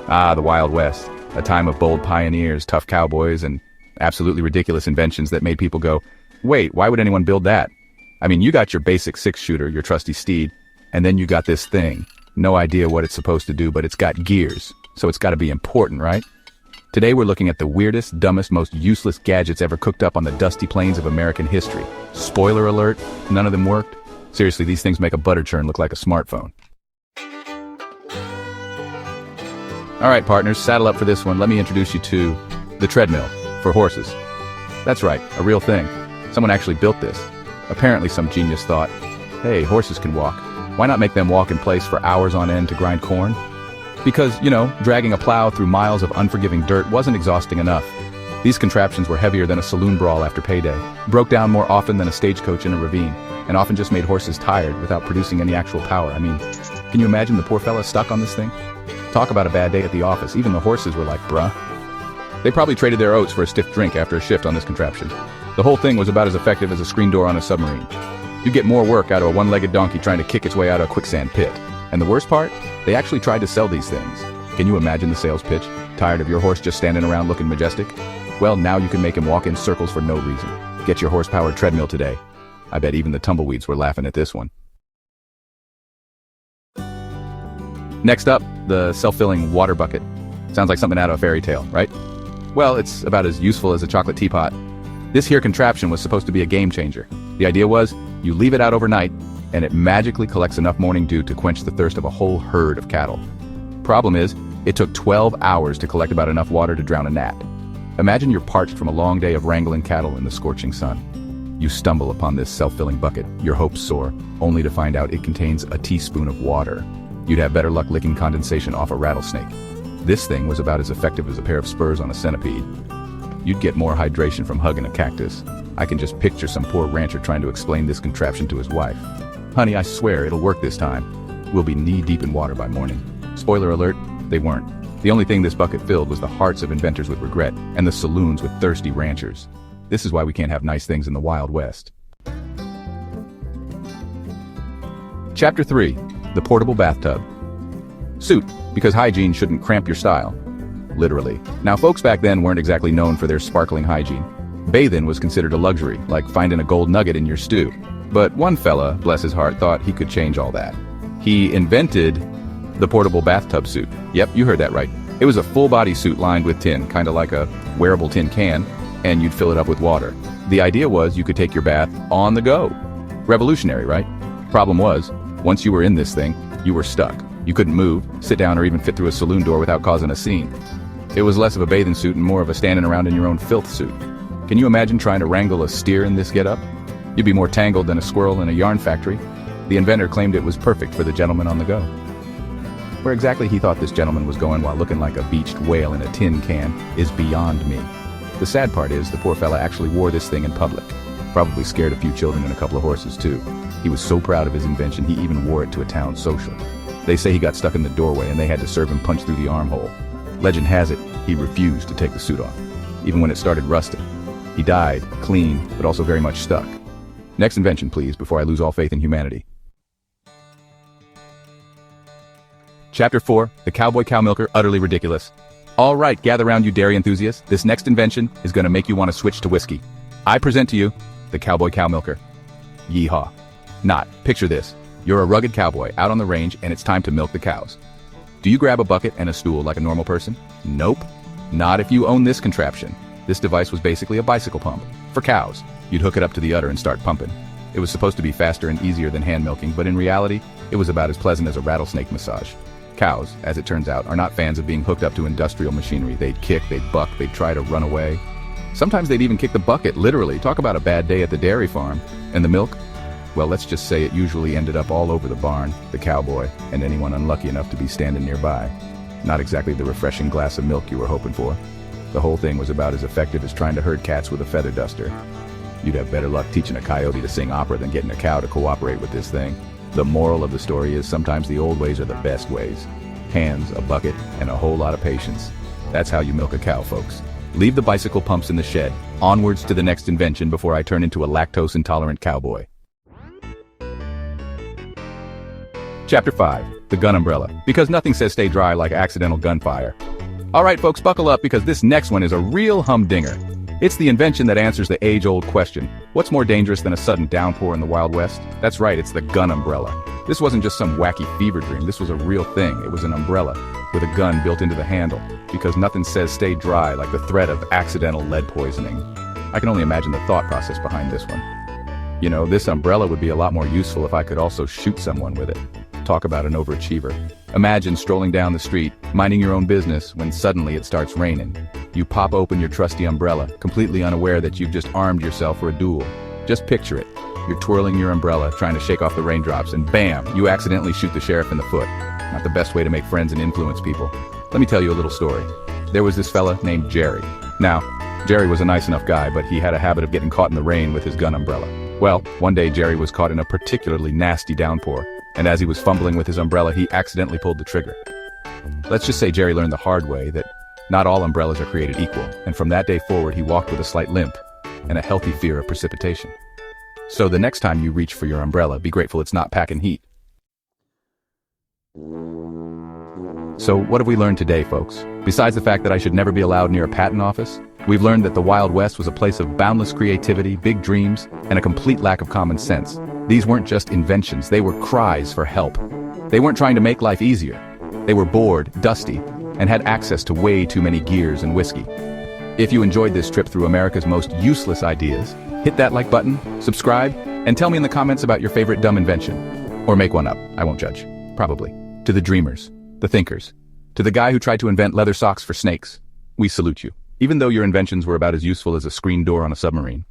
Ah, the Wild West, a time of bold pioneers, tough cowboys, and absolutely ridiculous inventions that made people go, wait, why would anyone build that? I mean, you got your basic six-shooter, your trusty steed, and then you got this thing. No idea what it's supposed to do, but it's got gears, so it's got to be important, right? Today we're looking at the weirdest, dumbest, most useless gadgets ever cooked up on the dusty plains of American history. Spoiler alert, none of them worked. Seriously, these things make a butter churn look like a smartphone. All right, partners, saddle up for this one. Let me introduce you to the treadmill for horses. That's right, a real thing. Someone actually built this. Apparently some genius thought, hey, horses can walk. Why not make them walk in place for hours on end to grind corn? Because, dragging a plow through miles of unforgiving dirt wasn't exhausting enough. These contraptions were heavier than a saloon brawl after payday, broke down more often than a stagecoach in a ravine, and often just made horses tired without producing any actual power. I mean, can you imagine the poor fella stuck on this thing? Talk about a bad day at the office. Even the horses were like, bruh. They probably traded their oats for a stiff drink after a shift on this contraption. The whole thing was about as effective as a screen door on a submarine. You get more work out of a one-legged donkey trying to kick its way out of a quicksand pit. And the worst part? They actually tried to sell these things. Can you imagine the sales pitch? Tired of your horse just standing around looking majestic? Well, now you can make him walk in circles for no reason. Get your horse-powered treadmill today. I bet even the tumbleweeds were laughing at this one. Next up, the self-filling water bucket. Sounds like something out of a fairy tale, right? Well, it's about as useful as a chocolate teapot. This here contraption was supposed to be a game changer. The idea was, you leave it out overnight, and it magically collects enough morning dew to quench the thirst of a whole herd of cattle. Problem is, it took 12 hours to collect about enough water to drown a gnat. Imagine you're parched from a long day of wrangling cattle in the scorching sun. You stumble upon this self-filling bucket, your hopes soar, only to find out it contains a teaspoon of water. You'd have better luck licking condensation off a rattlesnake. This thing was about as effective as a pair of spurs on a centipede. You'd get more hydration from hugging a cactus. I can just picture some poor rancher trying to explain this contraption to his wife. Honey, I swear it'll work this time. We'll be knee-deep in water by morning. Spoiler alert, they weren't. The only thing this bucket filled was the hearts of inventors with regret and the saloons with thirsty ranchers. This is why we can't have nice things in the Wild West. Chapter 3. The Portable Bathtub. Suit, because hygiene shouldn't cramp your style. Literally. Now, folks back then weren't exactly known for their sparkling hygiene. Bathing was considered a luxury, like finding a gold nugget in your stew. But one fella, bless his heart, thought he could change all that. He invented the portable bathtub suit. Yep, you heard that right. It was a full-body suit lined with tin, kind of like a wearable tin can, and you'd fill it up with water. The idea was you could take your bath on the go. Revolutionary, right? Problem was, once you were in this thing, you were stuck. You couldn't move, sit down, or even fit through a saloon door without causing a scene. It was less of a bathing suit and more of a standing around in your own filth suit. Can you imagine trying to wrangle a steer in this getup? You'd be more tangled than a squirrel in a yarn factory. The inventor claimed it was perfect for the gentleman on the go. Where exactly he thought this gentleman was going while looking like a beached whale in a tin can is beyond me. The sad part is the poor fella actually wore this thing in public. Probably scared a few children and a couple of horses too. He was so proud of his invention he even wore it to a town social. They say he got stuck in the doorway and they had to serve him punch through the armhole. Legend has it, he refused to take the suit off, even when it started rusting. He died, clean, but also very much stuck. Next invention, please, before I lose all faith in humanity. Chapter 4, the Cowboy Cow Milker, utterly ridiculous. All right, gather round you dairy enthusiasts. This next invention is going to make you want to switch to whiskey. I present to you the Cowboy Cow Milker. Yeehaw. Not. Picture this. You're a rugged cowboy out on the range and it's time to milk the cows. Do you grab a bucket and a stool like a normal person? Nope. Not if you own this contraption. This device was basically a bicycle pump. For cows. You'd hook it up to the udder and start pumping. It was supposed to be faster and easier than hand milking, but in reality, it was about as pleasant as a rattlesnake massage. Cows, as it turns out, are not fans of being hooked up to industrial machinery. They'd kick, they'd buck, they'd try to run away. Sometimes they'd even kick the bucket, literally. Talk about a bad day at the dairy farm. And the milk? Well, let's just say it usually ended up all over the barn, the cowboy, and anyone unlucky enough to be standing nearby. Not exactly the refreshing glass of milk you were hoping for. The whole thing was about as effective as trying to herd cats with a feather duster. You'd have better luck teaching a coyote to sing opera than getting a cow to cooperate with this thing. The moral of the story is sometimes the old ways are the best ways. Hands, a bucket, and a whole lot of patience. That's how you milk a cow, folks. Leave the bicycle pumps in the shed. Onwards to the next invention before I turn into a lactose-intolerant cowboy. Chapter 5. The gun umbrella. Because nothing says stay dry like accidental gunfire. Alright folks, buckle up because this next one is a real humdinger. It's the invention that answers the age-old question. What's more dangerous than a sudden downpour in the Wild West? That's right, it's the gun umbrella. This wasn't just some wacky fever dream, this was a real thing. It was an umbrella with a gun built into the handle. Because nothing says stay dry like the threat of accidental lead poisoning. I can only imagine the thought process behind this one. You know, this umbrella would be a lot more useful if I could also shoot someone with it. Talk about an overachiever. Imagine strolling down the street, minding your own business, when suddenly it starts raining. You pop open your trusty umbrella, completely unaware that you've just armed yourself for a duel. Just picture it. You're twirling your umbrella, trying to shake off the raindrops, and bam, you accidentally shoot the sheriff in the foot. Not the best way to make friends and influence people. Let me tell you a little story. There was this fella named Jerry. Now, Jerry was a nice enough guy, but he had a habit of getting caught in the rain with his gun umbrella. Well, one day Jerry was caught in a particularly nasty downpour, and as he was fumbling with his umbrella, he accidentally pulled the trigger. Let's just say Jerry learned the hard way that not all umbrellas are created equal, and from that day forward he walked with a slight limp and a healthy fear of precipitation. So the next time you reach for your umbrella, be grateful it's not packing heat. So what have we learned today, folks? Besides the fact that I should never be allowed near a patent office, we've learned that the Wild West was a place of boundless creativity, big dreams, and a complete lack of common sense. These weren't just inventions, they were cries for help. They weren't trying to make life easier. They were bored, dusty, and had access to way too many gears and whiskey. If you enjoyed this trip through America's most useless ideas, hit that like button, subscribe, and tell me in the comments about your favorite dumb invention. Or make one up, I won't judge. Probably. To the dreamers, the thinkers, to the guy who tried to invent leather socks for snakes, we salute you. Even though your inventions were about as useful as a screen door on a submarine.